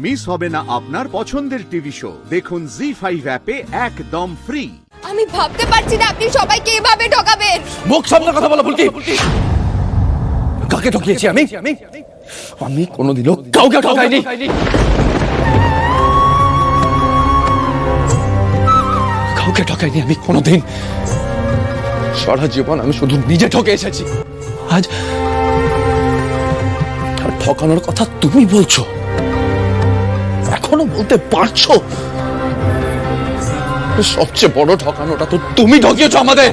Miss হবে না আপনার পছন্দের টিভি শো। দেখুন জি5 অ্যাপে একদম ফ্রি। আমি ভাবতে পারছি না আপনি সবাইকে এভাবে ঠকাবেন। মুখ সামনে কথা বলো ফুলকি। কাকে ঠকিয়েছি আমি? আমি কোনোদিনও কাউকে ঠকাইনি। কাউকে ঠকাইনি আমি কোনোদিন। সারা জীবন আমি শুধু নিজে ঠকে এসেছি। আজ ঠকানোর কথা তুমি বলছো, এখনো বলতে পারছো? সবচেয়ে বড় ঠকানোটা তো তুমি ঠকিয়েছো আমাদের।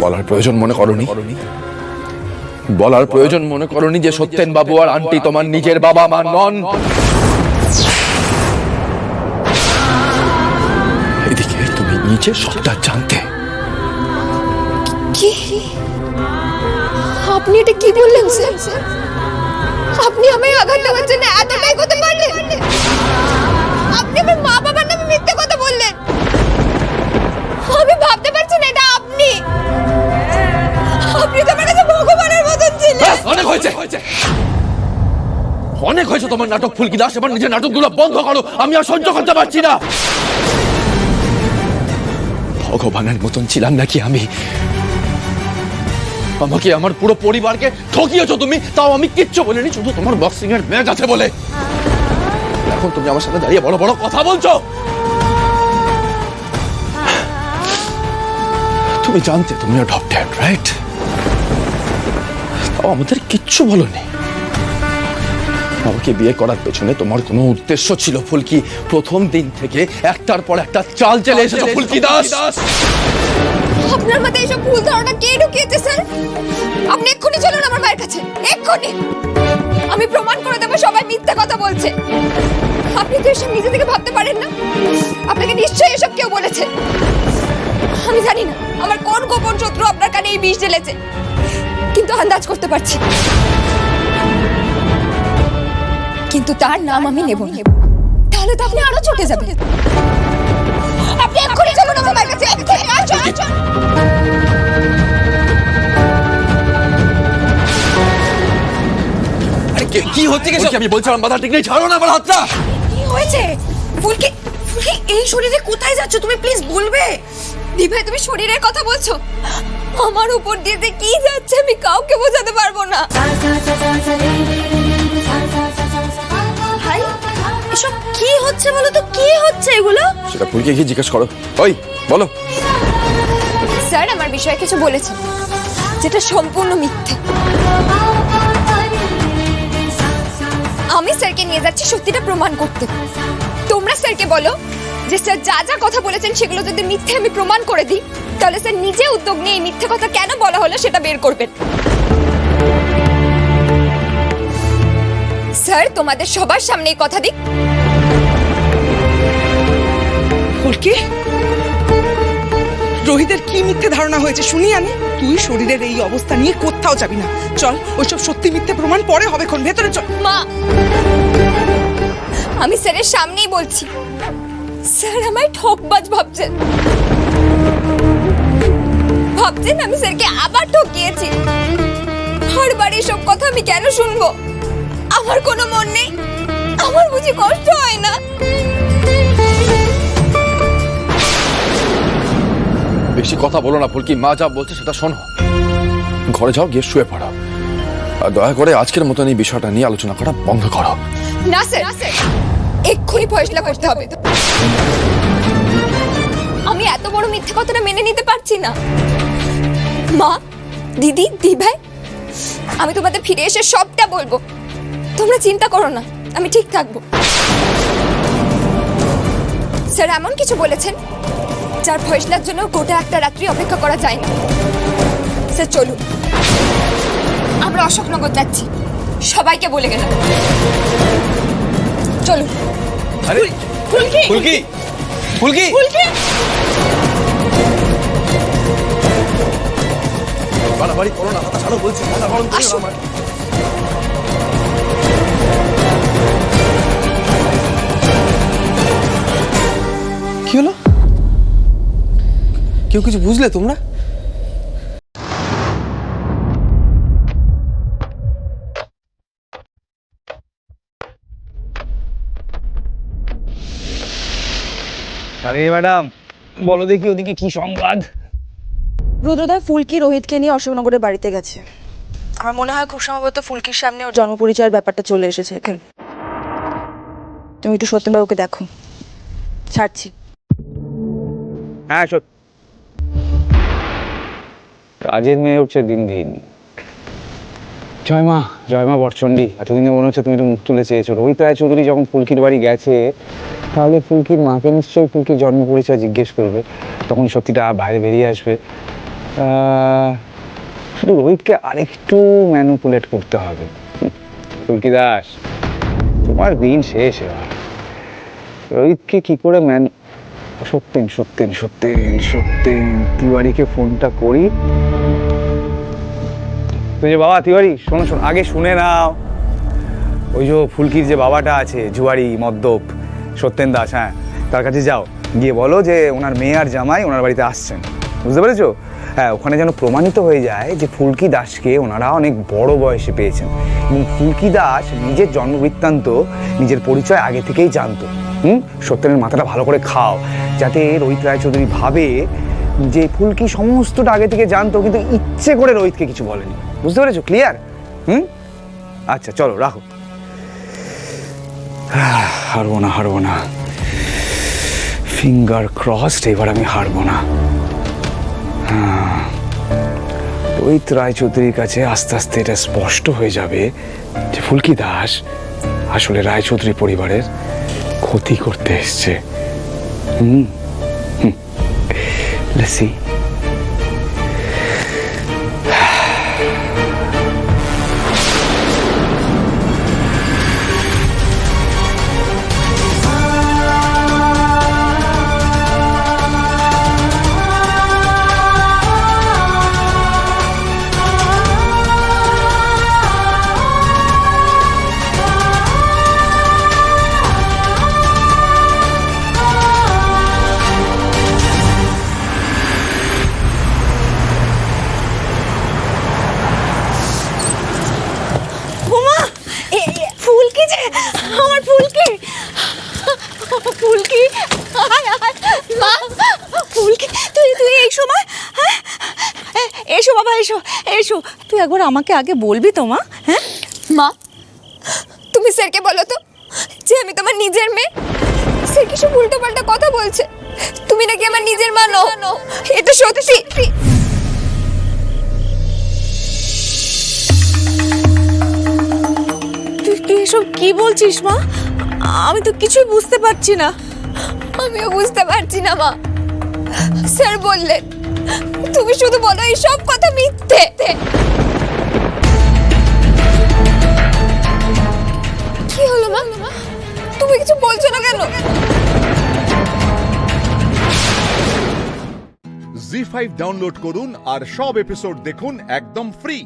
বলার প্রয়োজন মনে করনি? বলার প্রয়োজন মনে করনি যে সত্যেন বাবু আর আন্টি তোমার নিজের বাবা মা নন? এদিকে তুমি নিজে সবটা জানতে। কি আপনি এটা কি বললেন স্যার? আপনি আমায় আঘাত দেওয়ার জন্য এতটাই করতে পারলেন? আপনি আমার মা বাবার নামে মিথ্যে কথা বললেন। আমি ভাবতে পারছি না এটা আপনি। আপনি তো আমার কাছে ভগবানের মতন ছিলেন। অনেক হয়েছে, অনেক হয়েছে তোমার নাটক ফুলকি দাস। এবার নিজের নাটকগুলো বন্ধ করো, আমি আর সহ্য করতে পারছি না। ভগবানের মতন ছিলাম নাকি আমি? আমাকে আমার পুরো পরিবারকে ঠকিয়েছো তুমি, তাও আমি কিচ্ছু বলিনি, শুধু তোমার বক্সিং এর ম্যাচ আছে বলে। এখন তুমি আমার সাথে দাঁড়িয়ে বড় বড় কথা বলছো। তুমি জানতে তুমি অ্যাডপ্টেড, রাইট? তাও আমাদের কিচ্ছু বলোনি। আমাকে বিয়ে করার পেছনে তোমার কোনো উদ্দেশ্য ছিল ফুলকি? প্রথম দিন থেকে একটার পর একটা চাল চেলে এসেছো ফুলকি দাস। আপনার মাথায় এসব ভুল ধারণা কে ঢুকিয়েছে স্যার? আপনি এক্ষুনি চলুন আমার মায়ের কাছে, এক্ষুনি। আমি প্রমাণ করে দেবো সবাই মিথ্যা কথা বলছে। আপনি তো এসব নিজে থেকে ভাবতে পারেন না? আপনাকে নিশ্চয়ই এসব কেউ বলেছে। আমি জানি না আমার কোন গোপন শত্রু আপনার কানে এই বিষ ঢেলেছে, কিন্তু আন্দাজ করতে পারছি। কিন্তু তার নাম আমি নেব না, তাহলে তো আপনি আরো চটে যাবেন। আপনি এক্ষুনি চলুন আমার মায়ের কাছে, এক্ষুনি আসুন। কি হচ্ছে? আমি বলছিলাম মাথা ঠিক নেই, ছাড়ো না আমার হাতটা। কি হয়েছে ফুলকি? ফুলকি এই শরীরে কোথায় যাচ্ছ তুমি? প্লিজ বলবে। দিভাই তুমি শরীরের কথা বলছো? আমার উপর দিয়ে যে কি যাচ্ছে আমি কাউকে বোঝাতে পারবো না। ভাই এসব কি হচ্ছে বলো তো? কি হচ্ছে এগুলো? সেটা ফুলকে কি জিজ্ঞেস করো। ওই বলো। স্যার আমার বিষয়ে কিছু বলেছেন যেটা সম্পূর্ণ মিথ্যে। আমি স্যারকে নিয়ে যাচ্ছি সত্যিটা প্রমাণ করতে। তোমরা স্যারকে বলো যে স্যার যা যা কথা বলেছেন সেগুলো যদি মিথ্যে আমি প্রমাণ করে দিই, তাহলে স্যার নিজে উদ্যোগ নিয়ে এই মিথ্যে কথা কেন বলা হলো সেটা বের করবেন। স্যার তোমাদের সবার সামনে এই কথা দিক। ফুলকি, রোহিতের কি মিথ্যে ধারণা হয়েছে শুনি আমি। তুই শরীরের এই অবস্থা নিয়ে কোথাও যাবি না। চল, ওইসব সত্যি মিথ্যে প্রমাণ পরে হবে, কোন ভেতরে চল। মা, আমি স্যারের সামনেই বলছি, স্যার আমায় ঠকবাজ ভাবছেন। ভাবছেন আমি স্যারকে আবার ঠকিয়েছি। বারবার এসব কথা আমি কেন শুনবো? আমার কোনো মন নেই? আমার বুঝি কষ্ট হয় না? বেশি কথা বলো না ফুলকি। মা যা বলছে সেটা শোনো। ঘরে যাও, গিয়ে শুয়ে পড়ো। আর দয়া করে আজকের মতন এই বিষয়টা নিয়ে আলোচনা করা বন্ধ করো। না স্যার, এক্ষুনি ফয়সলা করতে হবে। আমি এত বড় মিথ্যে কথাটা মেনে নিতে পারছি না। মা, দিদি, দিভাই, আমি তোমাদের ফিরে এসে সবটা বলবো। তোমরা চিন্তা করো না, আমি ঠিক থাকবো। স্যার এমন কিছু বলেছেন যার ফয়সলার জন্য গোটা একটা রাত্রি অপেক্ষা করা যায় না। স্যার চলুন, আমরা অশোকনগর যাচ্ছি। সবাইকে বলে গেলাম, চলুন। আরে ফুলকি, ফুলকি, ফুলকি, ফুলকি, বাড়াবাড়ি করো না, মাথা ছাড়ো বলছি। মাথা গরম করো না আমার। কি হলো? কেউ কিছু বুঝলে তোমরা? আরে ম্যাডাম বলো দেখি ওদিকে কি সংবাদ? রুদ্রদা ফুলকি রোহিতকে নিয়ে অশোকনগরের বাড়িতে গেছে। আমার মনে হয় খুব সম্ভবত ফুলকির সামনে ওর জন্ম পরিচয়ের ব্যাপারটা চলে এসেছে এখানে। তুমি একটু সত্যেনবাবুকে দেখো, ছাড়ছি। হ্যাঁ সত্যি কাজের মেয়ে উঠছে দিন দিন। জয় মা বটচণ্ডী। এতদিনে মনে হচ্ছে তুমি একটু মুখ তুলে চেয়েছো। রোহিত রায় চৌধুরী যখন ফুলকির বাড়ি গেছে তাহলে ফুলকির মাকে নিশ্চয়ই ফুলকির জন্ম পরিচয় জিজ্ঞেস করবে, তখন সত্যিটা বাইরে বেরিয়ে আসবে। শুধু রোহিতকে আরেকটু ম্যানুপুলেট করতে হবে। ফুলকি দাস, তোমার দিন শেষ এবার। রোহিতকে কি করে সত্যেন তিওয়ারিকে ফোনটা করি। তুই যে বাবা তিওয়ারি, শোনো আগে শুনে নাও। ওই যে ফুলকির যে বাবাটা আছে জুয়ারি মদ্যপ সত্যেন দাস, হ্যাঁ তার কাছে যাও, গিয়ে বলো যে ওনার মেয়ে আর জামাই ওনার বাড়িতে আসছেন, বুঝতে পেরেছো? হ্যাঁ, ওখানে যেন প্রমাণিত হয়ে যায় যে ফুলকি দাসকে ওনারা অনেক বড় বয়সে পেয়েছেন এবং ফুলকি দাস নিজের জন্মবৃত্তান্ত নিজের পরিচয় আগে থেকেই জানতো। সত্যেনের মাথাটা ভালো করে খাও, যাতে রোহিত রায়চৌধুরী ভাবে যে ফুলকি সমস্তটা আগে থেকে জানতো কিন্তু ইচ্ছে করে রোহিতকে কিছু বলেনি, বুঝতে পেরেছো? ক্লিয়ার? আচ্ছা চলো রাখো। হারবো না, ফিঙ্গার ক্রসড, এবার আমি হারবো না। রোহিত রায়চৌধুরীর কাছে আস্তে আস্তে এটা স্পষ্ট হয়ে যাবে যে ফুলকি দাস আসলে রায়চৌধুরী পরিবারের ক্ষতি করতে এসছে। Let's see. ফুলকি যে আমার ফুলকি, ফুলকি মা, ফুলকি তুই এই সময়? হ্যাঁ এসো বাবা, এসো। তুই একবার আমাকে আগে বলবি তো মা? হ্যাঁ মা, তুমি স্যারকে বলো তো যে আমি তোমার নিজের মেয়ে। স্যার কিছু উল্টো পাল্টা কথা বলছে, তুমি নাকি আমার নিজের মা নও। এটা সত্যি। তুই এসব কি বলছিস মা? আমি তো কিছুই বুঝতে পারছি না। আমিও বুঝতে পারছি না মা। স্যার বললেন তুমি শুধু বলো এই সব কথা মিথ্যে। কি হলো মা, তুমি কিছু বলছো না কেন? জি5 ডাউনলোড করুন আর সব এপিসোড দেখুন একদম ফ্রি।